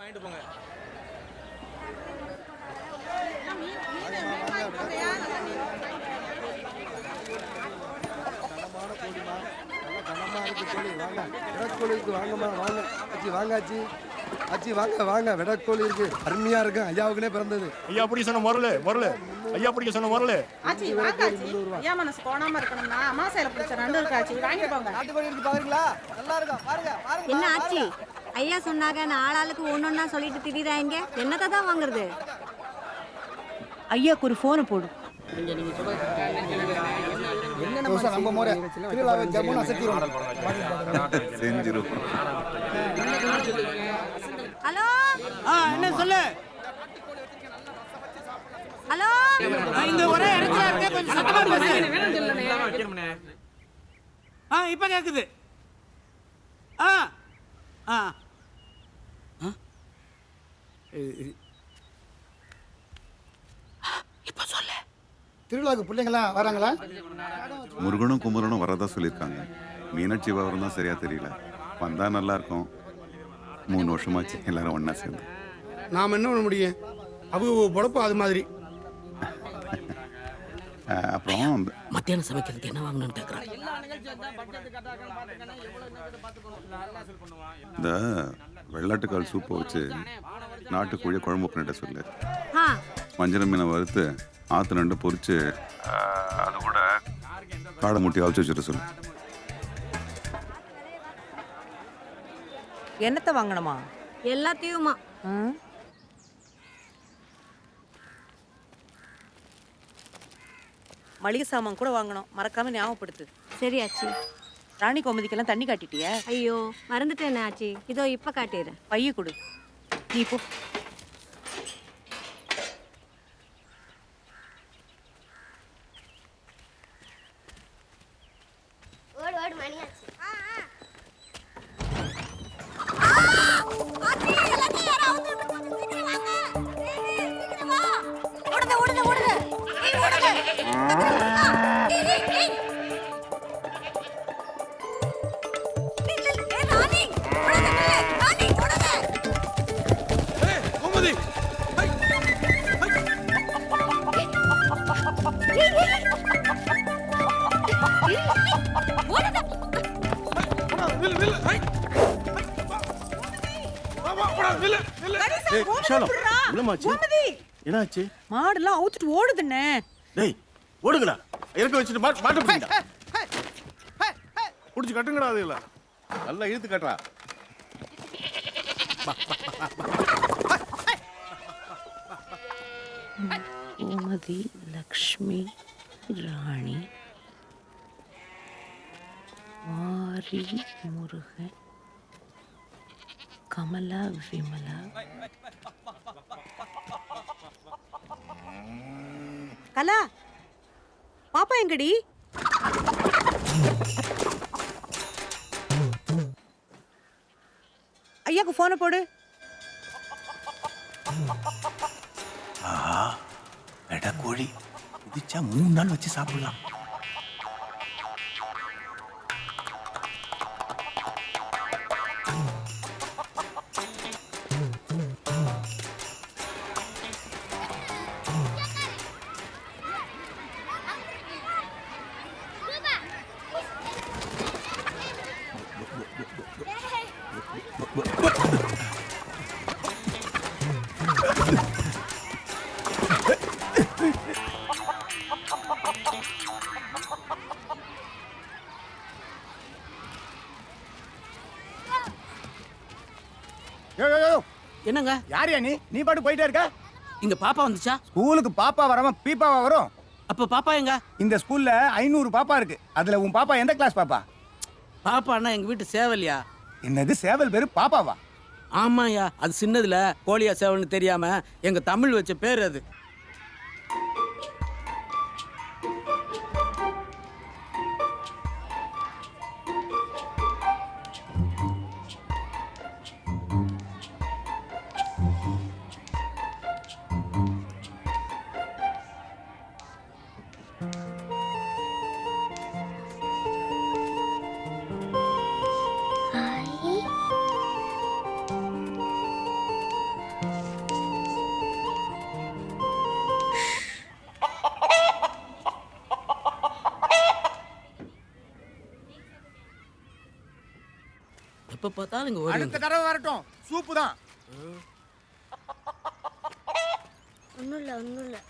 வாங்கிட்டு போங்க. வாங்கம்மா வாங்க அச்சி வாங்க அச்சி அச்சி வாங்க வாங்க விடக்கோழி இருக்கு அருமையா இருக்கு ஐயாவுக்குனே பிறந்தது. ஐயா பிடிக்க சொன்ன முரளு ஐயா பிடிக்க சொன்ன முரளு ஆச்சி வாங்க ஆச்சி ஐயா மனசு கோணாம இருக்கணும்னா அமாசையில பிடிச்ச நண்டு இருக்கு ஆச்சி வாங்கி போங்க. நாட்டுக்கோழி இருக்கு பாருங்களா நல்லா இருக்கும் பாருங்க பாருங்க. என்ன ஆச்சி ஐயா சொன்னாங்க நான் ஆளாளுக்கு ஒன்னொன்னா சொல்லிட்டு திரிறாங்க என்னத்தை தான் வாங்குறது? ஐயாக்கு ஒரு போனை போடு. நம்ம முறை திருவிழாவை ஜம்முன்னு அசத்திரும். செஞ்சிரும். ஹலோ என்ன சொல்லு. ஹலோ இங்க ஒரே இடத்துல இருக்க கொஞ்சம் சத்தமா பேசு. இப்ப கேக்குது. இப்ப சொல்லு. திருவிழாவுக்கு பிள்ளைங்களாம் வராங்களா? முருகனும் குமரனும் வரதா சொல்லியிருக்காங்க. மீனாட்சி விவரம் தான் சரியா தெரியல. வந்தா நல்லா இருக்கும். 3 வருஷமாச்சு எல்லாரும் ஒன்னா சேர்ந்து. நாம என்ன பண்ண முடியும்? அவங்க பொழப்பு அது மாதிரி. அப்புறம் மத்தியானம் சமைக்கிறதுக்கு என்ன வாங்கணும்னு கேக்குறாங்க. இந்த வெள்ளாட்டுக்கால் சூப்பை வச்சு நாட்டுக்கோழியை குழம்பு பண்ணிட்ட சொல்லு. மஞ்சள் மீனை வறுத்து ஆத்து நண்டு பொரிச்சு அது கூட காடை முட்டி அவிச்சு வச்சுட்டு சொல்லு. என்னத்தை வாங்கணுமா? எல்லாத்தையுமா? மளிகை சாமான் கூட வாங்கணும், மறக்காம ஞாபகப்படுத்து. சரி ஆச்சி. ராணி கோமதிக்கெல்லாம் தண்ணி காட்டிட்டியா? ஐயோ மறந்துட்டேன் ஆச்சி, இதோ இப்ப காட்டிடுறேன். பைய கொடு, நீ போ. என்னாச்சு? மாடெல்லாம் அவுத்துட்டு ஓடுதுண்ணே. டேய் ஓடுங்கடா. இறக்க வச்சுட்டு மாட்ட போறீங்க. புடிச்சு கட்டுங்கடா அதுல. நல்லா இழுத்து கட்டறா. கோமதி, லக்ஷ்மி, ராணி, மாரி, முருகன், கமலா, விமலா. கலா, பாப்பா எங்கடி? ஐயாக்கு போனை போடு. கோழி குதிச்சா 3 நாள் வச்சு சாப்பிடலாம். என்னங்க? யாரையா நீ பாட்டு போயிட்டே இருக்க? இங்க பாப்பா வந்துச்சா? ஸ்கூலுக்கு பாப்பா வராம பீப்பாவா வரும்? அப்ப பாப்பா எங்க? இந்த ஸ்கூல்ல 500 பாப்பா இருக்கு. அதுல உன் பாப்பா எந்த கிளாஸ் பாப்பா? பாப்பான்னா எங்க வீட்டு சேவல்யா. என்னது சேவல் பேரு பாப்பாவா? ஆமாயா, அது சின்னதுல கோழியா சேவல்னு தெரியாம எங்க தமிழ் வச்ச பேர் அது. எப்ப பார்த்தாலும் இங்க ஓடி அடுத்த தடவை வரட்டும் சூப்பு தான். ஒன்றும் இல்லை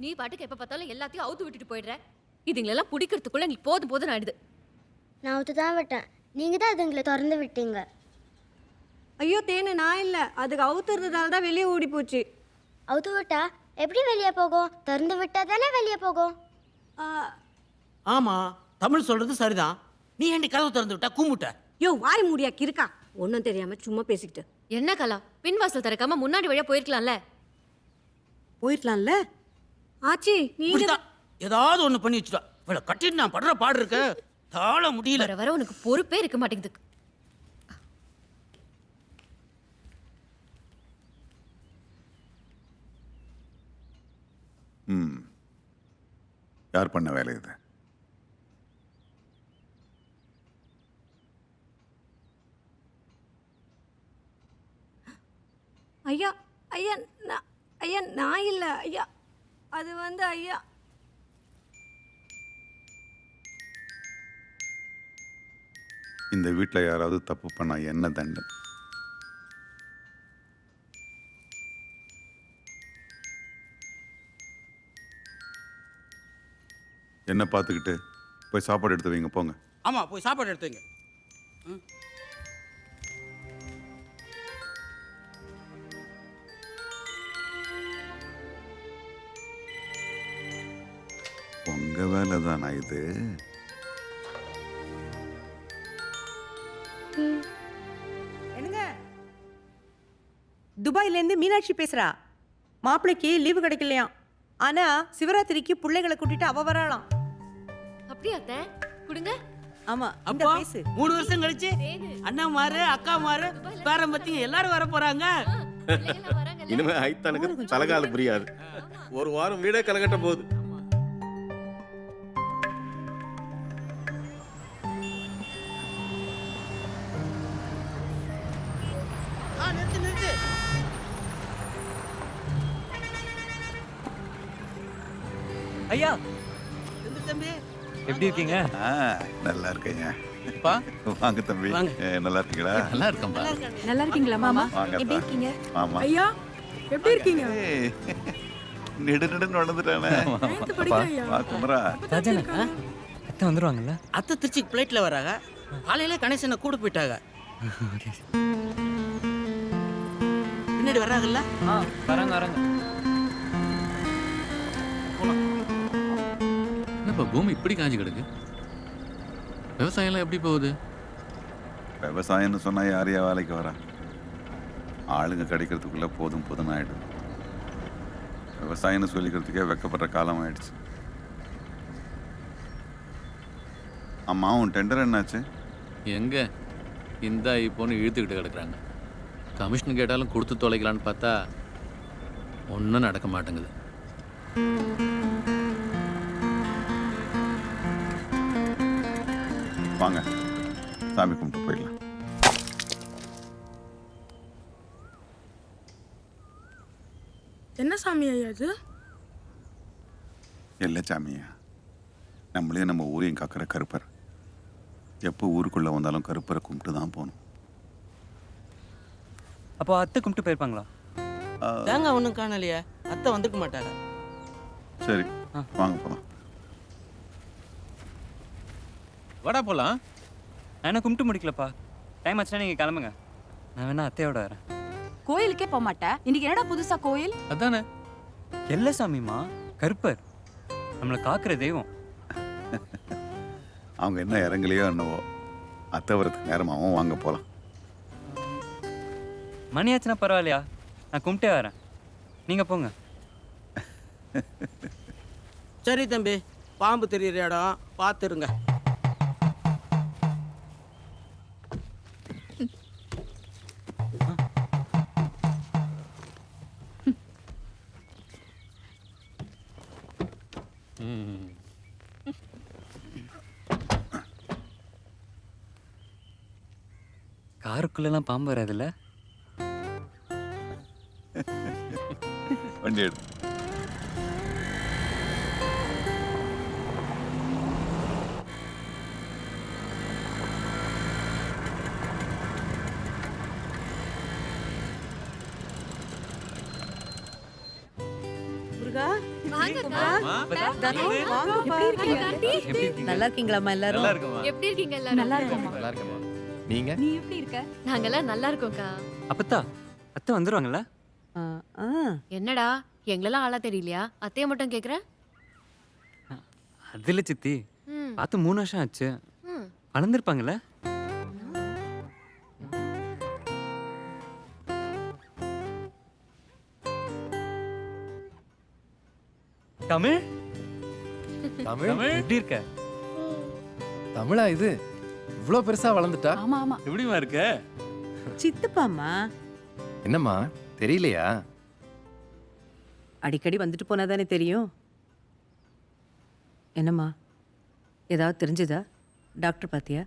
நீ பாட்டுக்கு எப்ப பார்த்தாலும் எல்லாத்தையும் அவுத்து விட்டுட்டு போயிடுற. இதுங்களெல்லாம் பிடிக்கிறதுக்குள்ள நீ போதும் போதும் ஆயிடுது. நான் அவுத்து தான் விட்டேன், நீங்கள் தான் அதுங்களை திறந்து விட்டீங்க. ஐயோ தேனு, நான் இல்லை, அதுக்கு அவுத்துறதுனால தான் வெளியே ஓடி போச்சு. அவுத்து விட்டா எப்படி வெளியே போகும்? திறந்து விட்டா தானே வெளியே போகும். ஆமா, தமிழ் சொல்றது சரிதான். நீ ஏண்டி கதவு திறந்து விட்டா கூமுட்ட? யோ வாய் மூடியா கிறுக்கா, ஒன்றும் தெரியாம சும்மா பேசிக்கிட்டு. என்ன கலா, பின்வாசல் திறக்காம முன்னாடி வழியா போயிருக்கலாம்ல. போயிருக்கலாம்ல. ஆச்சி நீங்க இப்படிதான் ஏதாவது ஒண்ணு பண்ணி வச்சுட்டா. இவளை கட்டிட்டு நான் படுற பாடு இருக்க தாழ முடியல. வர வர உனக்கு பொறுப்பே இருக்க மாட்டேங்குது. யார் பண்ண வேலை இது? ஐயா ஐயா ஐயா நான் இல்லை ஐயா, அது வந்து ஐயா. இந்த வீட்டில் யாராவது தப்பு பண்ணா என்ன தண்டனை? என்ன பார்த்துக்கிட்டு போய் சாப்பாடு எடுத்து வைங்க, போங்க. ஆமா, போய் சாப்பாடு எடுத்துங்க. உங்க வேலை தானா இது? என்னங்க, துபாயிலேருந்து மீனாட்சி பேசுறா. மாப்பிள்ளைக்கு லீவு கிடைக்கலையாம், ஆனா சிவராத்திரிக்கு பிள்ளைகளை கூட்டிட்டு அவ வராளாம். அப்படியே அத்தை கொடுங்க. ஆமா, இந்த அப்பா பேசு. 3 வருஷம் கழிச்சு அண்ணா மாறு அக்கா மாறு பேரம் பத்தி எல்லாரும் வர போறாங்க. பிள்ளைங்கெல்லாம் வராங்கல்ல. இனிமே ஐத்தானுக்கு தலைகால புரியாது. ஒரு வாரம் வீடே கலகட்ட போகுது. நிறுத்து நிறுத்து. ஐயா தம்பி தம்பி எப்படி இருக்கீங்க? நல்லா இருக்கேங்க. வாங்க தம்பி. வாங்க. நல்லா இருக்கீங்களா? நல்லா இருக்கேன்பா. நல்லா இருக்கீங்களா மாமா? வாங்க இருக்கீங்க? ஆமா. ஐயா எப்படி இருக்கீங்க? நெடு நெடுன்னு வளர்ந்துட்டானே. வா குமரா. ராஜன் அத்தை வந்துருவாங்கல்ல? அத்தை திருச்சி பிளைட்ல வராங்க. காலையில கணேசனை கூட போயிட்டாங்க. பின்னாடி வராங்கல்ல? வராங்க வராங்க. என்னப்பா பூமி இப்படி காஞ்சி கிடக்கு? விவசாயம்லாம் எப்படி போகுது? விவசாயம்னு சொன்னா யாரையா வேலைக்கு வரா? ஆளுங்க கிடைக்கிறதுக்குள்ள போதும் போதும் ஆயிடும். விவசாயம்னு சொல்லிக்கிறதுக்கே வெக்கப்படுற காலம் ஆயிடுச்சு. அம்மா, உன் டெண்டர் என்னாச்சு? எங்க இந்த இப்போன்னு இழுத்துக்கிட்டு கிடக்குறாங்க. கமிஷன் கேட்டாலும் கொடுத்து தொலைக்கலான்னு பார்த்தா ஒன்றும் நடக்க மாட்டேங்குது. வாங்க சாமி கும்பிட்டு போயிடலாம். என்ன சாமி ஐயா இது? இல்லை சாமியா, நம்மளே நம்ம ஊரையும் காக்கிற கருப்பர். எப்போ ஊருக்குள்ள வந்தாலும் கருப்பரை கும்பிட்டு தான் போகணும். அப்போ அத்தை கும்பிட்டு போயிருப்பாங்களா? தேங்காய் ஒன்றும் காணலையே, அத்தை வந்துக்க மாட்டாங்க. சரி வாங்க போகலாம். வடா போலாம். நான் என்ன கும்பிட்டு முடிக்கலப்பா. டைம் ஆச்சுன்னா நீங்கள் கிளம்புங்க, நான் வேணா அத்தையோட வரேன். கோயிலுக்கே போக மாட்டேன். இன்னைக்கு என்னடா புதுசா கோயில்? அதானே எல்ல சாமிமா, கருப்பர் நம்மளை காக்கிற தெய்வம். அவங்க என்ன இறங்கலையோ என்னவோ, அத்தை வரதுக்கு நேரமாகவும் வாங்க போகலாம். மணியாச்சுன்னா பரவாயில்லையா, நான் கும்பிட்டே வரேன், நீங்கள் போங்க. சரி தம்பி, பாம்பு தெரியுற இடம் பார்த்துருங்க. காருக்குள்ளெல்லாம் பாம்பு வராதுல்ல? வண்டி எடு. முருகா வாங்கக்கா. தனு, வாங்கப்பா. எப்படி இருக்கீங்க? நல்லா இருக்கீங்களாம்மா எல்லாரும்? நல்லா இருக்குமா? எப்படி இருக்கீங்க எல்லாரும்? நல்லா இருக்கோம்மா. நல்லா இருக்கேம்மா. நீங்க நீ எப்படி இருக்க? நாங்கெல்லாம் நல்லா இருக்கோம்க்கா. அப்பத்தா அத்தை வந்துருவாங்கல்ல? ஆ, ஆ. என்னடா எங்களெல்லாம் ஆளா தெரியலையா? அத்தைய மட்டும் கேக்குற? அதில் சித்தி ம். பார்த்து 3 வருஷம் ஆச்சு. ம். வளர்ந்துருப்பாங்கல்ல? தமிழ் தமிழ் எப்படி இருக்க? தமிழா இது இவ்வளோ பெருசா வளர்ந்துட்டா? ஆமா ஆமா. எப்படிமா இருக்க? சித்தப்பாம்மா என்னம்மா தெரியலையா? அடிக்கடி வந்துட்டு போனா தானே தெரியும். என்னம்மா ஏதாவது தெரிஞ்சதா? டாக்டர் பாத்தியா?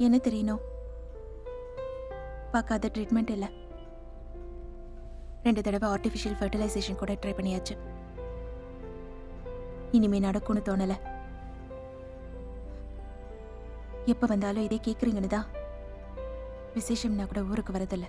என்ன தெரியணும்? பார்க்காத ட்ரீட்மெண்ட் இல்லை. 2 தடவை ஆர்டிஃபிஷியல் ஃபர்டிலைசேஷன் கூட ட்ரை பண்ணியாச்சு. இனிமே நடக்கும்னு தோணல. எப்ப வந்தாலும் இதே கேக்குறீங்கன்னு தான் விசேஷம்னா கூட ஊருக்கு வரதில்லை.